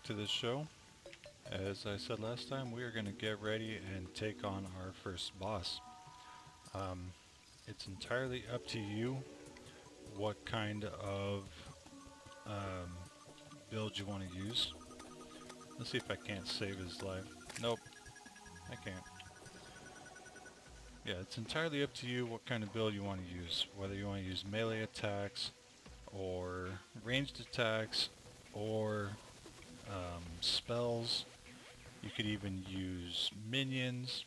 back to this show. As I said last time, we are going to get ready and take on our first boss. It's entirely up to you what kind of um, build you want to use. Let's see if I can't save his life. Nope, I can't. Yeah, it's entirely up to you what kind of build you want to use. Whether you want to use melee attacks, or ranged attacks, or spells. You could even use minions.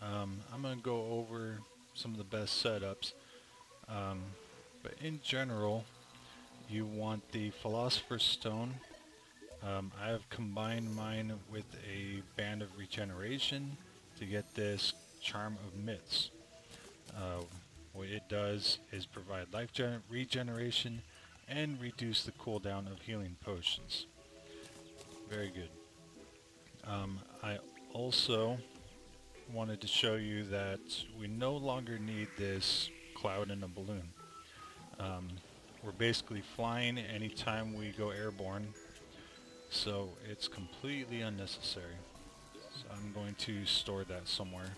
I'm going to go over some of the best setups. But in general, you want the Philosopher's Stone. I have combined mine with a Band of Regeneration to get this Charm of Myths. What it does is provide life regeneration and reduce the cooldown of healing potions. Very good. I also wanted to show you that we no longer need this cloud in a balloon. We're basically flying anytime we go airborne, so it's completely unnecessary. So I'm going to store that somewhere.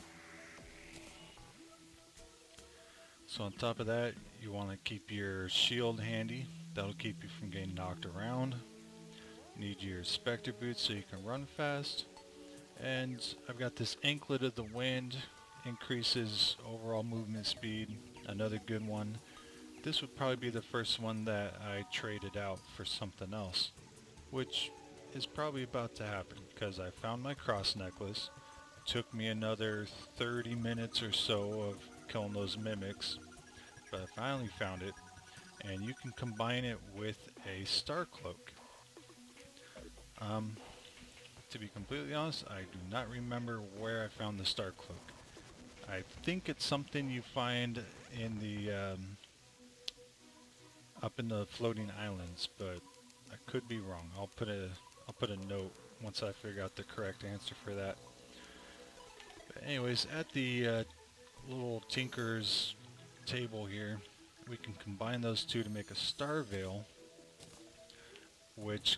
So on top of that, you want to keep your shield handy. That'll keep you from getting knocked around. You need your Spectre boots so you can run fast. And I've got this Anklet of the Wind, increases overall movement speed, another good one. This would probably be the first one that I traded out for something else, which is probably about to happen because I found my cross necklace. It took me another 30 minutes or so of killing those mimics, but I finally found it, and you can combine it with a star cloak. To be completely honest, I do not remember where I found the star cloak. I think it's something you find in the up in the floating islands, but I could be wrong. I'll put a note once I figure out the correct answer for that. But anyways, at the little Tinker's table here, we can combine those two to make a Star Veil, which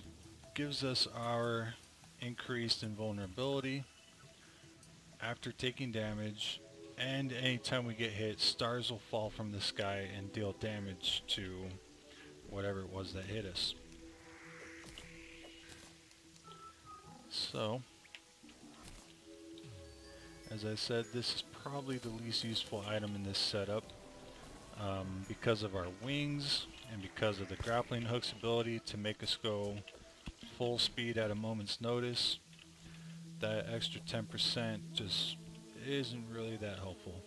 gives us our increased invulnerability after taking damage, and anytime we get hit, stars will fall from the sky and deal damage to whatever it was that hit us. So, as I said, this is probably the least useful item in this setup because of our wings and because of the grappling hook's ability to make us go full speed at a moment's notice. That extra 10% just isn't really that helpful.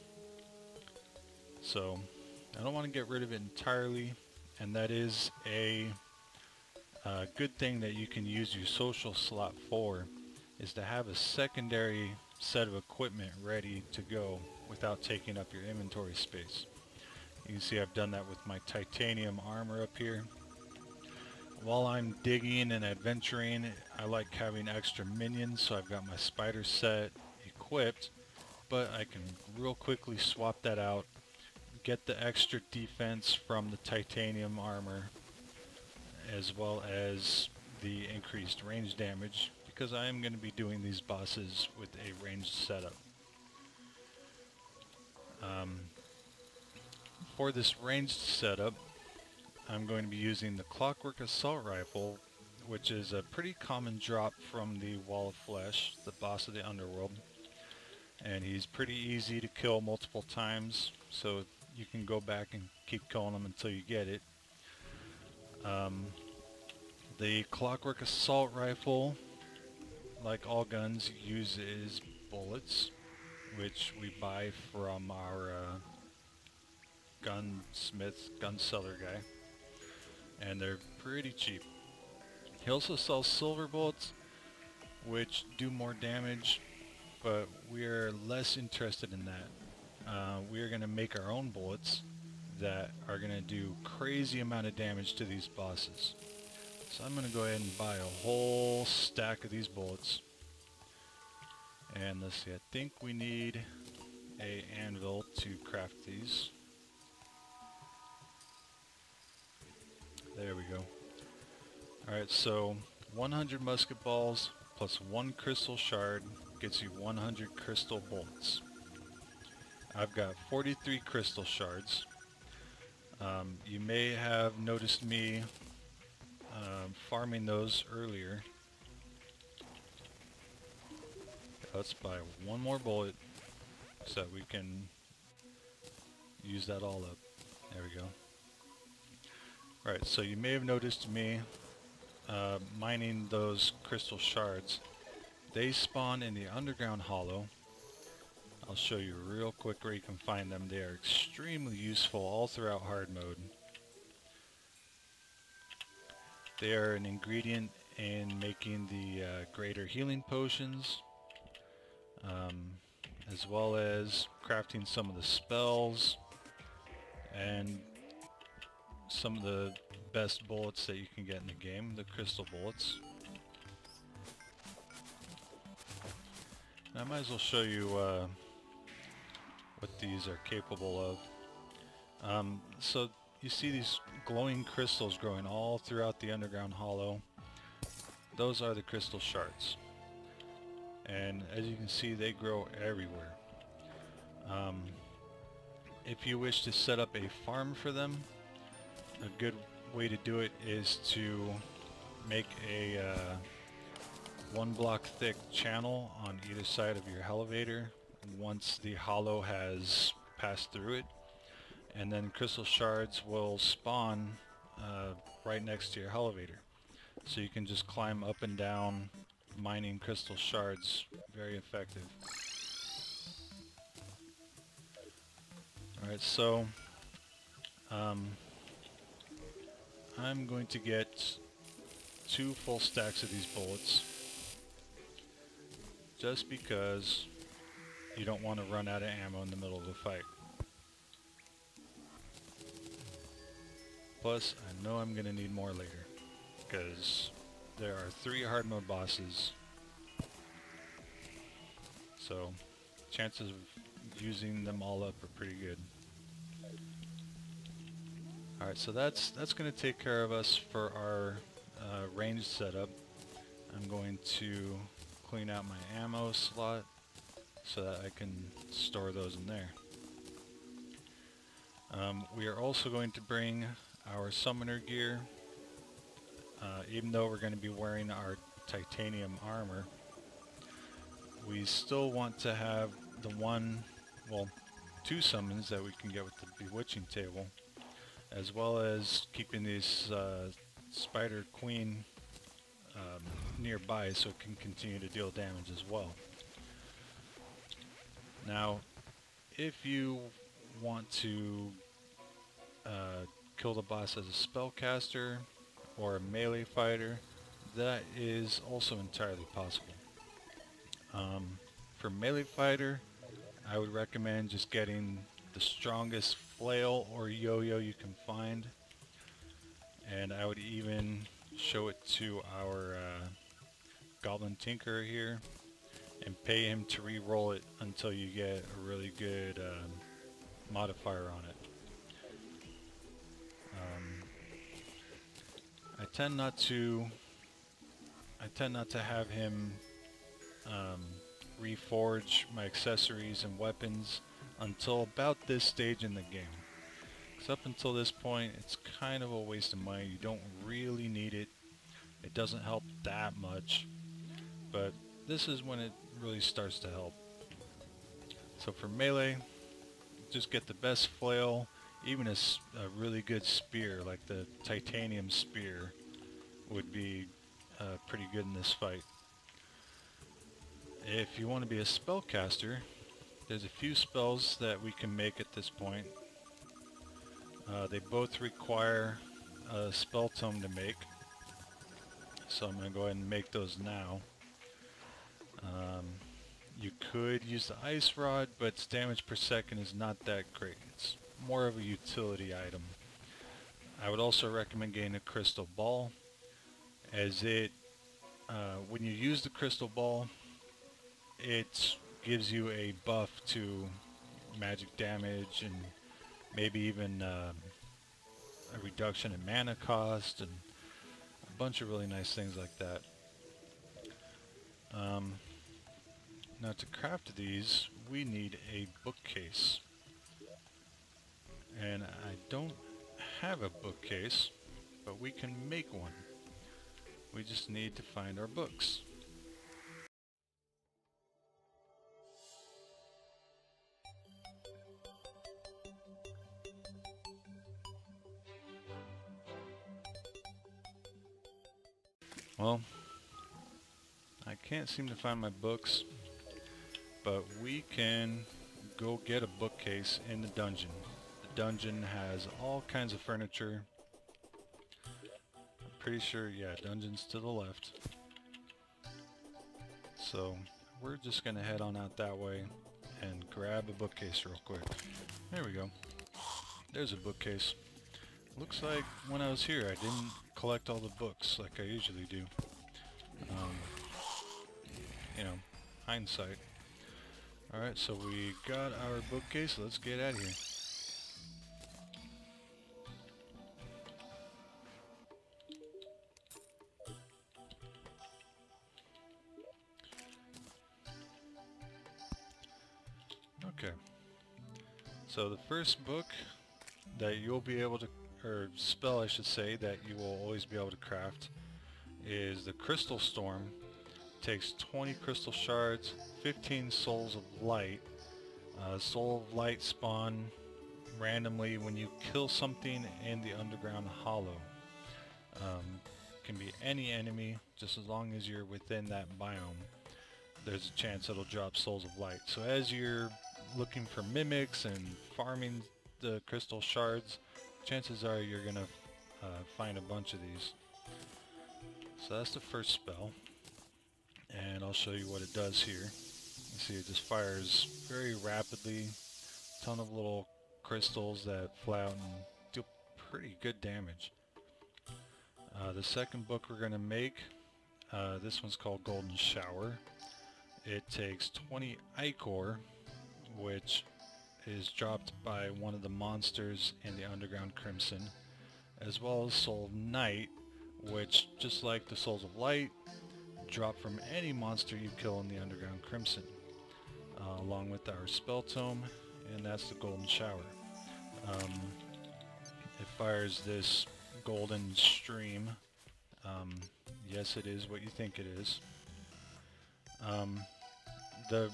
So I don't want to get rid of it entirely, and that is a good thing that you can use your social slot for, is to have a secondary set of equipment ready to go without taking up your inventory space. You can see I've done that with my titanium armor up here. While I'm digging and adventuring, I like having extra minions, so I've got my spider set equipped, but I can real quickly swap that out, get the extra defense from the titanium armor, as well as the increased range damage, because I am going to be doing these bosses with a ranged setup. For this ranged setup, I'm going to be using the Clockwork assault rifle, which is a pretty common drop from the Wall of Flesh, the boss of the underworld. And he's pretty easy to kill multiple times, so you can go back and keep killing him until you get it. The Clockwork assault rifle, like all guns, uses bullets, which we buy from our gun seller guy, and they're pretty cheap. He also sells silver bullets, which do more damage, but we're less interested in that. We are going to make our own bullets that are going to do crazy amount of damage to these bosses. So I'm going to go ahead and buy a whole stack of these bullets. And let's see, I think we need a anvil to craft these. There we go. Alright, so 100 musket balls plus 1 crystal shard gets you 100 crystal bolts. I've got 43 crystal shards. You may have noticed me farming those earlier. Let's buy one more bullet so that we can use that all up. There we go. Right, so you may have noticed me mining those crystal shards. They spawn in the underground hollow. I'll show you real quick where you can find them. They are extremely useful all throughout hard mode. They are an ingredient in making the greater healing potions, as well as crafting some of the spells and some of the best bullets that you can get in the game, the crystal bullets. And I might as well show you what these are capable of. So you see these glowing crystals growing all throughout the underground hollow. Those are the crystal shards. And as you can see, they grow everywhere. If you wish to set up a farm for them, a good way to do it is to make a 1 block thick channel on either side of your elevator once the hollow has passed through it, and then crystal shards will spawn right next to your elevator. So you can just climb up and down mining crystal shards. Very effective. Alright, so I'm going to get 2 full stacks of these bullets just because you don't want to run out of ammo in the middle of the fight. Plus, I know I'm going to need more later because there are 3 hard mode bosses, so chances of using them all up are pretty good. Alright, so that's going to take care of us for our range setup. I'm going to clean out my ammo slot so that I can store those in there. We are also going to bring our summoner gear. Even though we're going to be wearing our titanium armor, we still want to have the 2 summons that we can get with the bewitching table, as well as keeping these spider queen nearby so it can continue to deal damage as well. Now, if you want to kill the boss as a spellcaster or a melee fighter, that is also entirely possible. For melee fighter, I would recommend just getting the strongest flail or yo-yo you can find, and I would even show it to our goblin tinkerer here and pay him to re-roll it until you get a really good modifier on it. I tend not to have him reforge my accessories and weapons until about this stage in the game. Because up until this point, it's kind of a waste of money. You don't really need it. It doesn't help that much. But this is when it really starts to help. So for melee, just get the best flail. Even a really good spear, like the titanium spear, would be pretty good in this fight. If you want to be a spellcaster, there's a few spells that we can make at this point. They both require a spell tome to make, so I'm going to go ahead and make those now. You could use the ice rod, but its damage per second is not that great. It's more of a utility item. I would also recommend getting a crystal ball, as it when you use the crystal ball, it gives you a buff to magic damage and maybe even a reduction in mana cost and a bunch of really nice things like that. Now to craft these, we need a bookcase. And I don't have a bookcase, but we can make one. We just need to find our books. Well, I can't seem to find my books, but we can go get a bookcase in the dungeon. The dungeon has all kinds of furniture. I'm pretty sure, yeah, dungeon's to the left. So we're just gonna head on out that way and grab a bookcase real quick. There we go. There's a bookcase. Looks like when I was here I didn't collect all the books like I usually do. You know, hindsight. Alright, so we got our bookcase. Let's get out of here. Okay. So the first book that you'll be able to, or spell I should say, that you will always be able to craft is the Crystal Storm. Takes 20 crystal shards, 15 souls of light. Soul of light spawn randomly when you kill something in the underground hollow. Can be any enemy, just as long as you're within that biome. There's a chance it'll drop souls of light. So as you're looking for mimics and farming the crystal shards, chances are you're gonna find a bunch of these. So that's the first spell. And I'll show you what it does here. You see it just fires very rapidly. A ton of little crystals that fly out and do pretty good damage. The second book we're going to make, this one's called Golden Shower. It takes 20 ichor, which is dropped by one of the monsters in the Underground Crimson, as well as Soul of Night, which, just like the Souls of Light, drop from any monster you kill in the Underground Crimson, along with our spell tome, and that's the Golden Shower. It fires this golden stream. Yes, it is what you think it is. The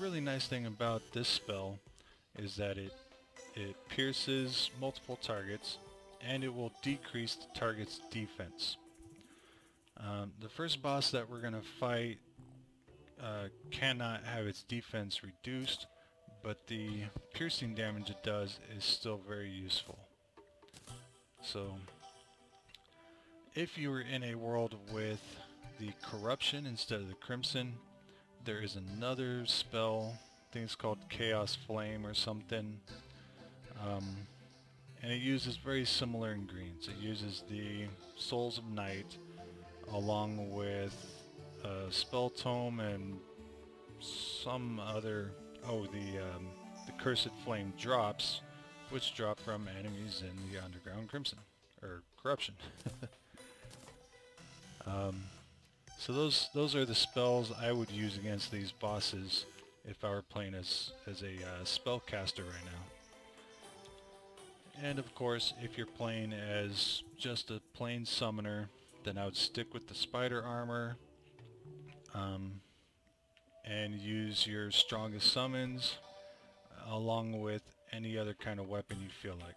really nice thing about this spell is that it pierces multiple targets, and it will decrease the target's defense. The first boss that we're going to fight cannot have its defense reduced, but the piercing damage it does is still very useful. So, if you were in a world with the Corruption instead of the Crimson, there is another spell, I think it's called Chaos Flame or something, and it uses very similar ingredients. It uses the Souls of Night, along with spell tome and some other, the Cursed Flame drops, which drop from enemies in the Underground Crimson, or Corruption. So those are the spells I would use against these bosses if I were playing as a spellcaster right now. And of course, if you're playing as just a plain summoner, then I would stick with the spider armor, and use your strongest summons along with any other kind of weapon you feel like.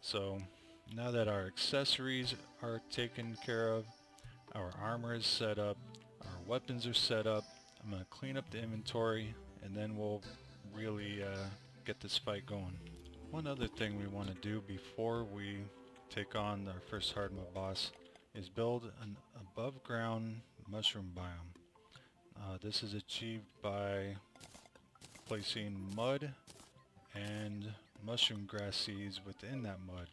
So now that our accessories are taken care of, our armor is set up, our weapons are set up, I'm going to clean up the inventory, and then we'll really get this fight going. One other thing we want to do before we take on our first hard mode boss is build an above ground mushroom biome. This is achieved by placing mud and mushroom grass seeds within that mud.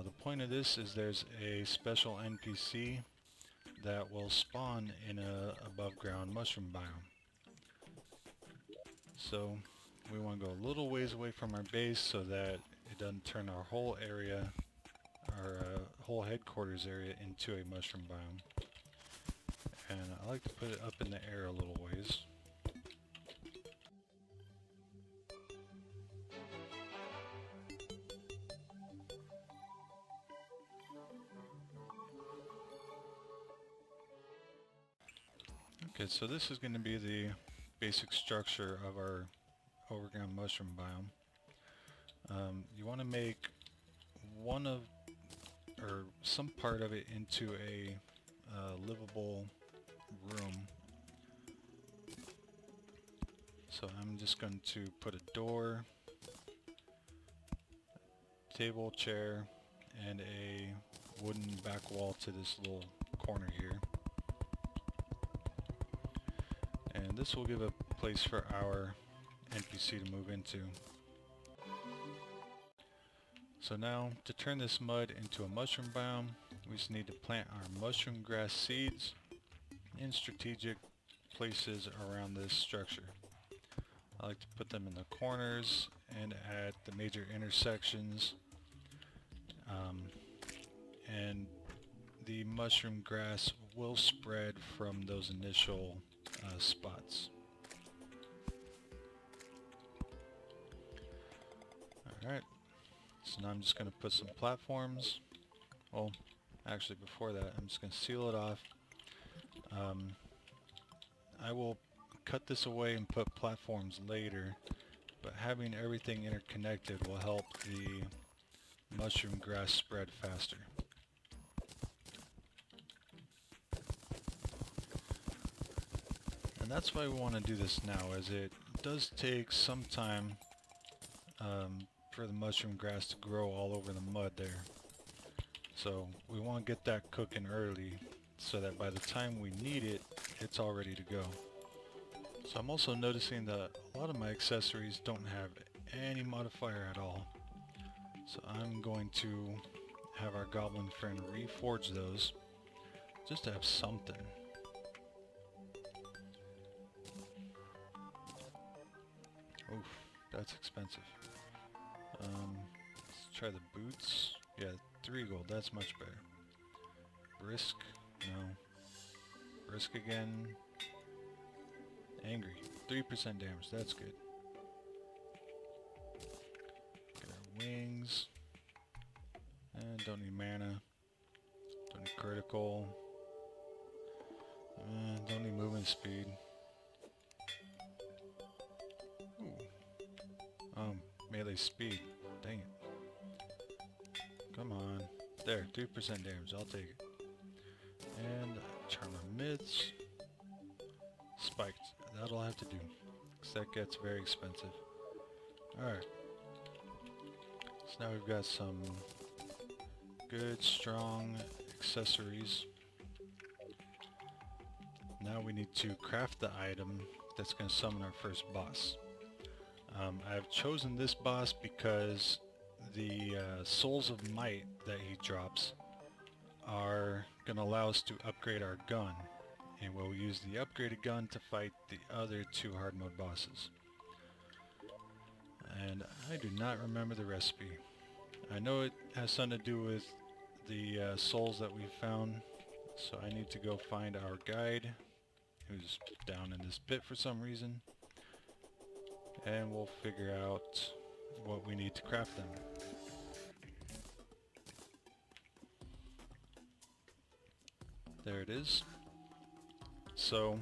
The point of this is there's a special NPC that will spawn in a above ground mushroom biome. So we want to go a little ways away from our base so that it doesn't turn our whole area, our whole headquarters area into a mushroom biome. And I like to put it up in the air a little ways. Okay, so this is going to be the basic structure of our overground mushroom biome. You want to make some part of it into a livable room. So I'm just going to put a door, table, chair, and a wooden back wall to this little corner here. And this will give a place for our NPC to move into. So now, to turn this mud into a mushroom biome, we just need to plant our mushroom grass seeds in strategic places around this structure. I like to put them in the corners and at the major intersections. And the mushroom grass will spread from those initial spots. Alright, so now I'm just going to put some platforms. Well, actually before that, I'm just going to seal it off. I will cut this away and put platforms later, but having everything interconnected will help the mushroom grass spread faster. And that's why we want to do this now, as it does take some time for the mushroom grass to grow all over the mud there. So we want to get that cooking early so that by the time we need it, it's all ready to go. So I'm also noticing that a lot of my accessories don't have any modifier at all. So I'm going to have our goblin friend reforge those just to have something. Oof, that's expensive. Let's try the boots. Yeah, 3 gold, that's much better. Brisk, no. Brisk again. Angry, 3% damage, that's good. Get our wings. And don't need mana. Don't need critical. Don't need movement speed. Ooh. Melee speed. Dang it. Come on. There, 3% damage. I'll take it. And Charmer Myths. Spiked. That'll have to do. Because that gets very expensive. Alright. So now we've got some good, strong accessories. Now we need to craft the item that's going to summon our first boss. I've chosen this boss because the Souls of Might that he drops are going to allow us to upgrade our gun, and we'll use the upgraded gun to fight the other 2 hard mode bosses. And I do not remember the recipe. I know it has something to do with the souls that we found, so I need to go find our guide, who's down in this pit for some reason, and we'll figure out what we need to craft them. There it is. So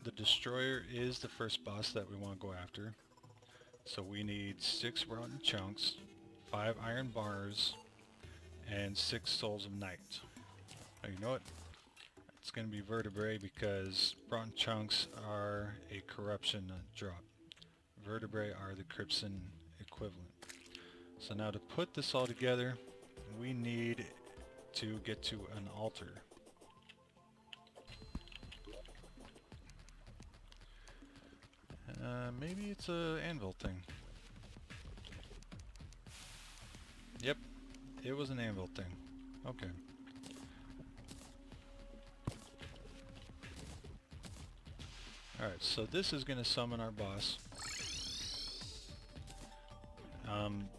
the destroyer is the first boss that we want to go after. So we need 6 rotten chunks, 5 iron bars, and 6 souls of night. Oh, you know what? It's going to be vertebrae because rotten chunks are a corruption drop. Vertebrae are the crimson equivalent. So now to put this all together, we need to get to an altar. Maybe it's a anvil thing. Yep, it was an anvil thing. Okay. Alright, so this is going to summon our boss.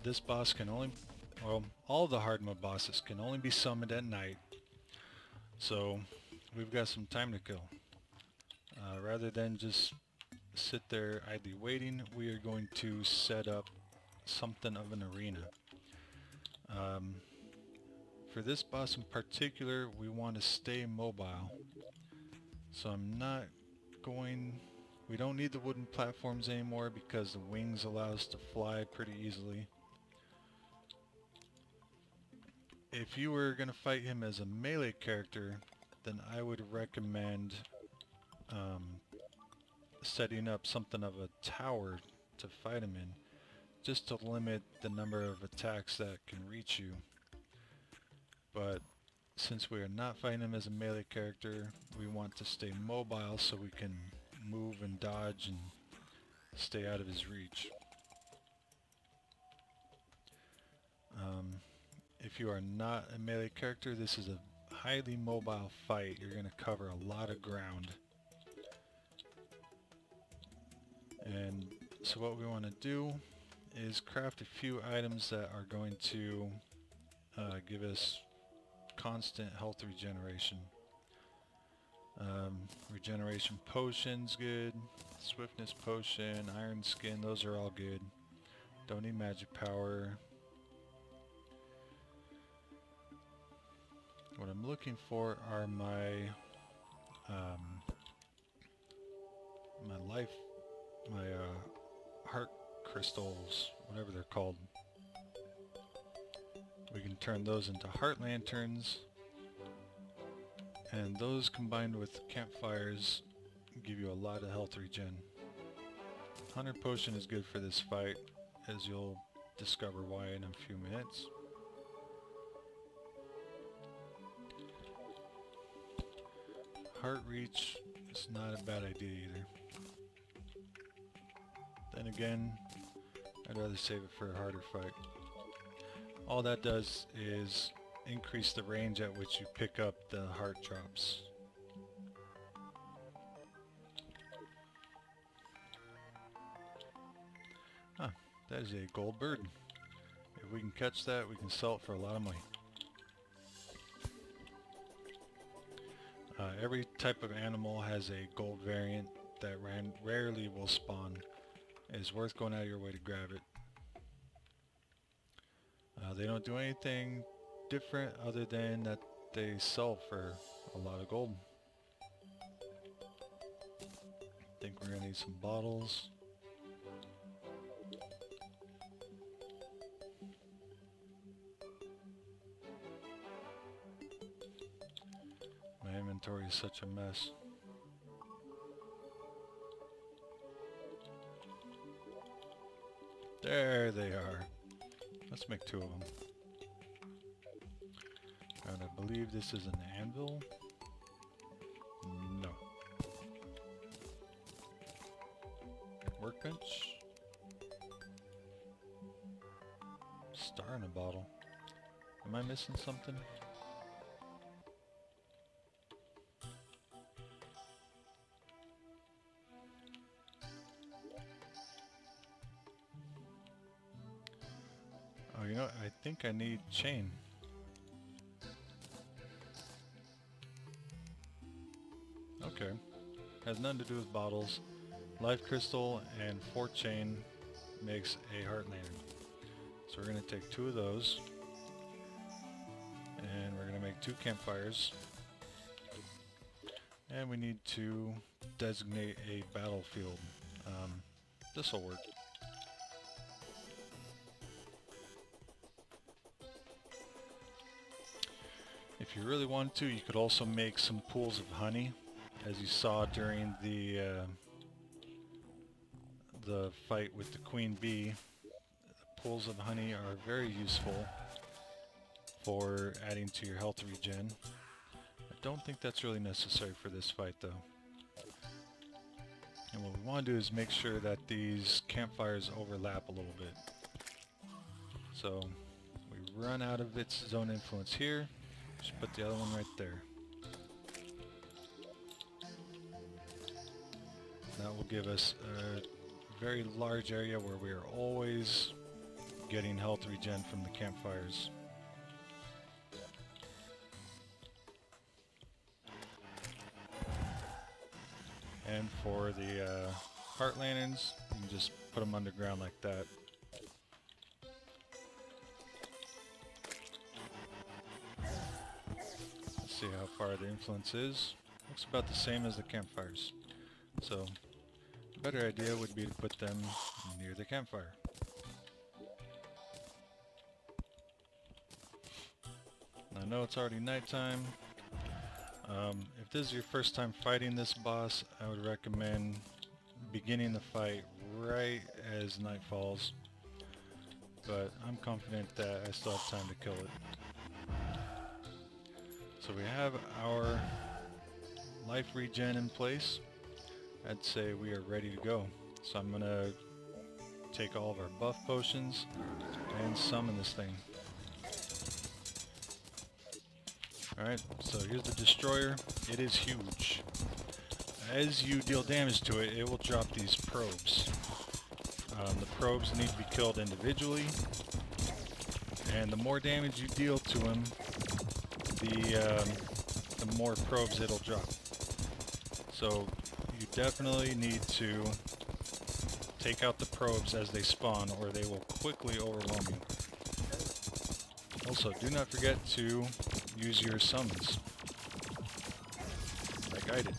This boss can only well, all the hard mode bosses can only be summoned at night, so we've got some time to kill. Rather than just sit there idly waiting, we are going to set up something of an arena. For this boss in particular, we want to stay mobile, so we don't need the wooden platforms anymore because the wings allow us to fly pretty easily. If you were going to fight him as a melee character, then I would recommend setting up something of a tower to fight him in, just to limit the number of attacks that can reach you. But since we are not fighting him as a melee character, we want to stay mobile so we can move and dodge and stay out of his reach. If you are not a melee character, this is a highly mobile fight. You're going to cover a lot of ground. And so what we want to do is craft a few items that are going to give us constant health regeneration. Regeneration potion's good, swiftness potion, iron skin, those are all good. Don't need magic power. What I'm looking for are my heart crystals, whatever they're called. We can turn those into heart lanterns, and those combined with campfires give you a lot of health regen. 100 potion is good for this fight, as you'll discover why in a few minutes. Heart reach is not a bad idea either. Then again, I'd rather save it for a harder fight. All that does is increase the range at which you pick up the heart drops. Ah, that is a gold bird. If we can catch that, we can sell it for a lot of money. Every type of animal has a gold variant that rarely will spawn. It's worth going out of your way to grab it. They don't do anything different other than that they sell for a lot of gold. I think we're going to need some bottles. My inventory is such a mess. There they are. Let's make 2 of them. And I believe this is an anvil. No. Workbench. Star in a bottle. Am I missing something? Oh, you know what? I think I need chain. Okay. Has nothing to do with bottles. Life crystal and 4 chain makes a heart lantern. So we're going to take 2 of those. And we're going to make 2 campfires. And we need to designate a battlefield. This will work. If you really wanted to, you could also make some pools of honey, as you saw during the fight with the queen bee. The pools of honey are very useful for adding to your health regen. I don't think that's really necessary for this fight though. And what we want to do is make sure that these campfires overlap a little bit. So we run out of its zone influence here. Just put the other one right there. That will give us a very large area where we are always getting health regen from the campfires. And for the heart lanterns, you can just put them underground like that. Let's see how far the influence is. Looks about the same as the campfires. So, a better idea would be to put them near the campfire. I know it's already nighttime. If this is your first time fighting this boss, I would recommend beginning the fight right as night falls. But I'm confident that I still have time to kill it. So we have our life regen in place. I'd say we are ready to go. So I'm gonna take all of our buff potions and summon this thing. Alright, so here's the destroyer. It is huge. As you deal damage to it, it will drop these probes. The probes need to be killed individually, and the more damage you deal to them, the more probes it'll drop. So you definitely need to take out the probes as they spawn, or they will quickly overwhelm you. Also, do not forget to use your summons, like I did.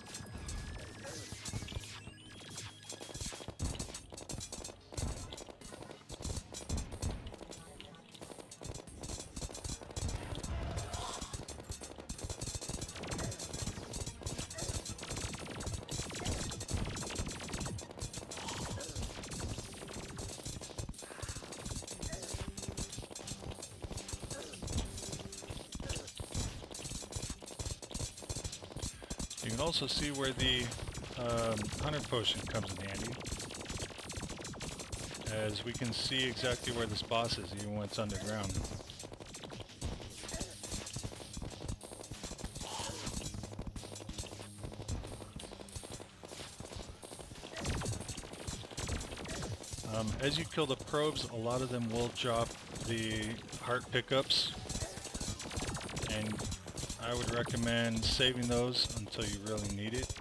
You can also see where the hunter potion comes in handy, as we can see exactly where this boss is even when it's underground. As you kill the probes, a lot of them will drop the heart pickups, and I would recommend saving those until you really need it.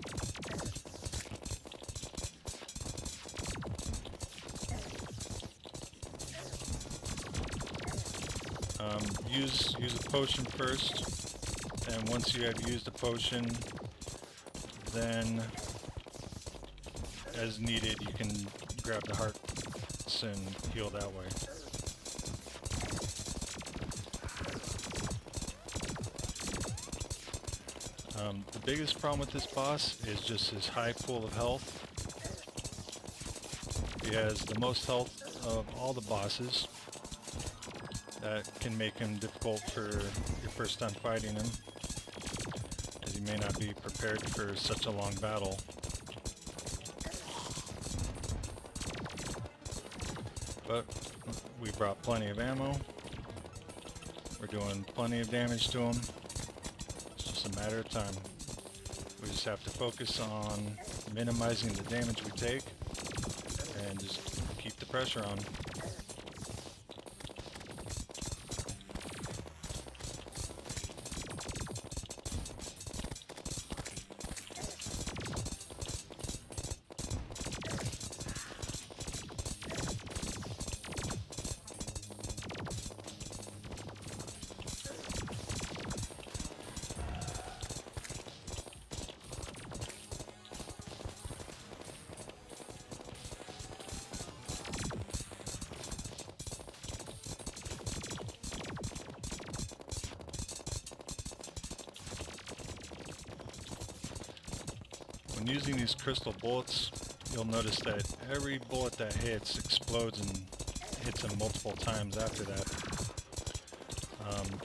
Use a potion first, and once you have used a potion, then as needed you can grab the hearts and heal that way. The biggest problem with this boss is just his high pool of health. He has the most health of all the bosses. That can make him difficult for your first time fighting him, as you may not be prepared for such a long battle. But we brought plenty of ammo. We're doing plenty of damage to him. It's just a matter of time. We just have to focus on minimizing the damage we take and just keep the pressure on. When using these crystal bullets, you'll notice that every bullet that hits explodes and hits him multiple times after that.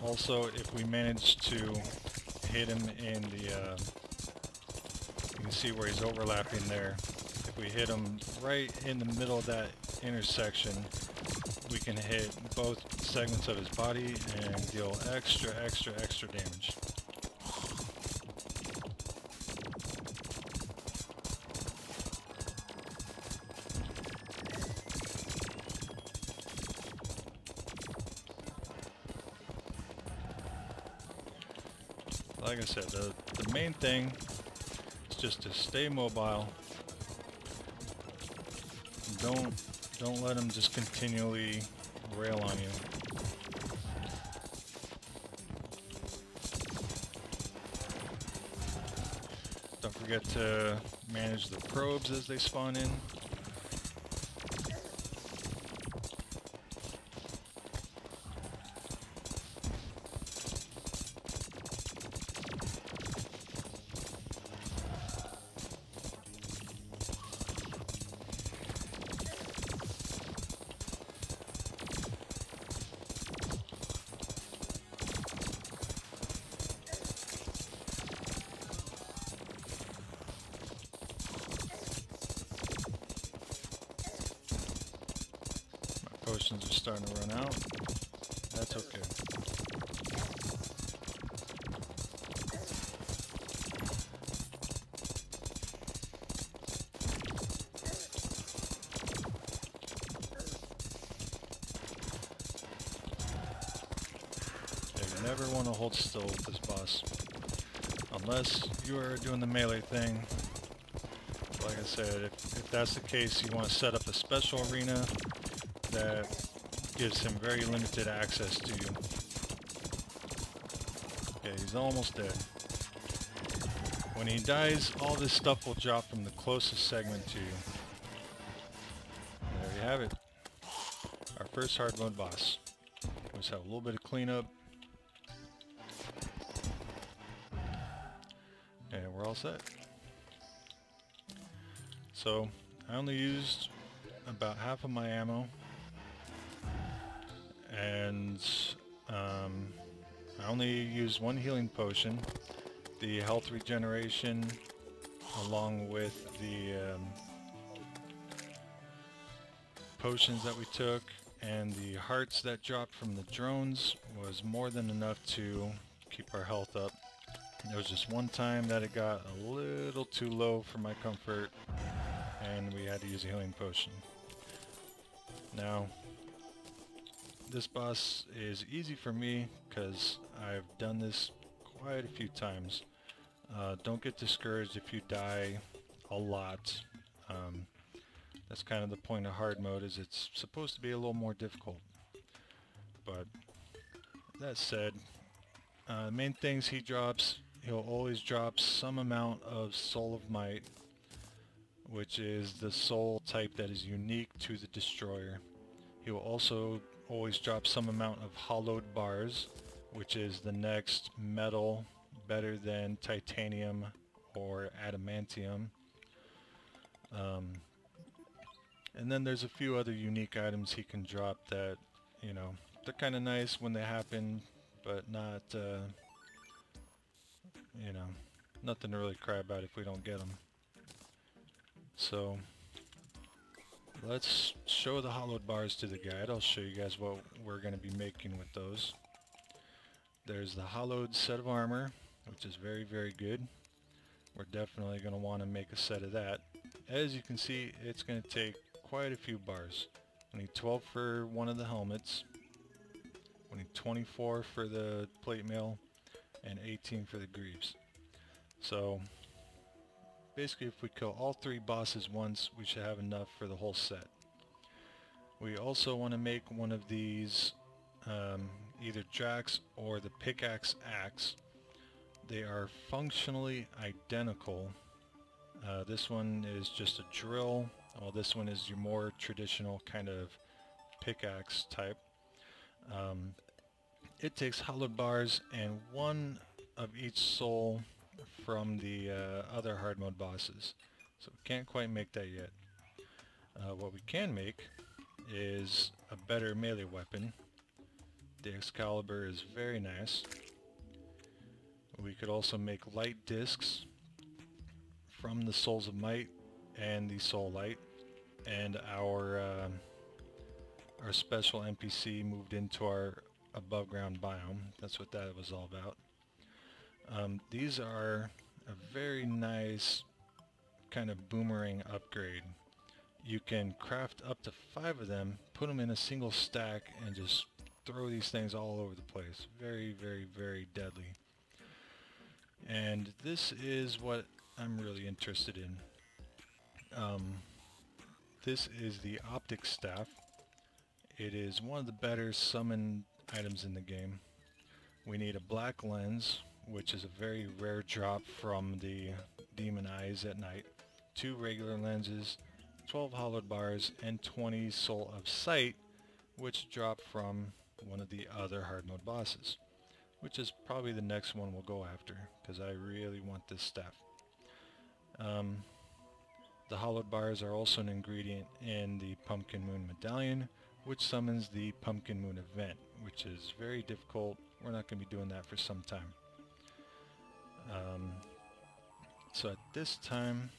Also, if we manage to hit him in the, you can see where he's overlapping there. If we hit him right in the middle of that intersection, we can hit both segments of his body and deal extra damage. Like I said, the main thing is just to stay mobile. Don't let them just continually rail on you. Don't forget to manage the probes as they spawn in. Potions are starting to run out. That's okay. Yeah, you never want to hold still with this boss. Unless you are doing the melee thing. Like I said, if that's the case, you want to set up a special arena that gives him very limited access to you. Okay, he's almost dead. When he dies, all this stuff will drop from the closest segment to you. And there you have it. Our first hard mode boss. Let's have a little bit of cleanup. And we're all set. So, I only used about half of my ammo. And I only used one healing potion, the health regeneration, along with the potions that we took, and the hearts that dropped from the drones was more than enough to keep our health up. There was just one time that it got a little too low for my comfort, and we had to use a healing potion. Now, this boss is easy for me because I've done this quite a few times. Don't get discouraged if you die a lot. That's kind of the point of hard mode, is it's supposed to be a little more difficult. But that said, main things he drops, he'll always drop some amount of Soul of Might, which is the soul type that is unique to the destroyer. He will also always drop some amount of hollowed bars, which is the next metal better than titanium or adamantium. And then there's a few other unique items he can drop that, you know, they're kind of nice when they happen, but not, you know, nothing to really cry about if we don't get them. So let's show the hollowed bars to the guide. I'll show you guys what we're going to be making with those. There's the hollowed set of armor, which is very, very good. We're definitely going to want to make a set of that. As you can see, it's going to take quite a few bars. We need 12 for one of the helmets. We need 24 for the plate mail, and 18 for the greaves. So basically, if we kill all 3 bosses once, we should have enough for the whole set. We also want to make one of these, either Drax or the pickaxe axe. They are functionally identical. This one is just a drill, while this one is your more traditional kind of pickaxe type. It takes hollowed bars and 1 of each soul from the other hard mode bosses, so we can't quite make that yet. What we can make is a better melee weapon. The Excalibur is very nice. We could also make light discs from the Souls of Might and the Soul Light, and our special NPC moved into our above ground biome. That's what that was all about. These are a very nice kind of boomerang upgrade. You can craft up to 5 of them, put them in a single stack, and just throw these things all over the place. Very, very, very deadly. And this is what I'm really interested in. This is the Optic Staff. It is one of the better summon items in the game. We need a black lens, which is a very rare drop from the demon eyes at night, 2 regular lenses, 12 hollowed bars, and 20 soul of sight, which drop from one of the other hard mode bosses, which is probably the next one we'll go after, because I really want this staff. The hollowed bars are also an ingredient in the Pumpkin Moon Medallion, which summons the Pumpkin Moon event, which is very difficult. We're not going to be doing that for some time. So at this time,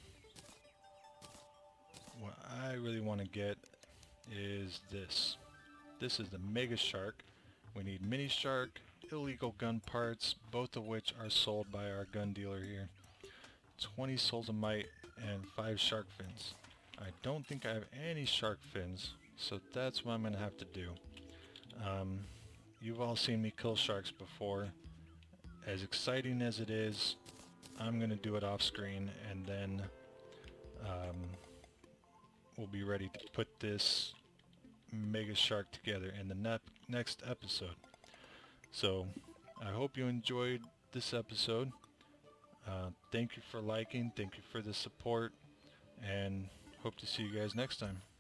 what I really want to get is this. This is the Mega Shark. We need Mini Shark, illegal gun parts, both of which are sold by our gun dealer here. 20 souls of might and 5 shark fins. I don't think I have any shark fins, so that's what I'm going to have to do. You've all seen me kill sharks before. As exciting as it is, I'm going to do it off screen, and then we'll be ready to put this mega shark together in the next episode. So I hope you enjoyed this episode. Thank you for liking, thank you for the support, and hope to see you guys next time.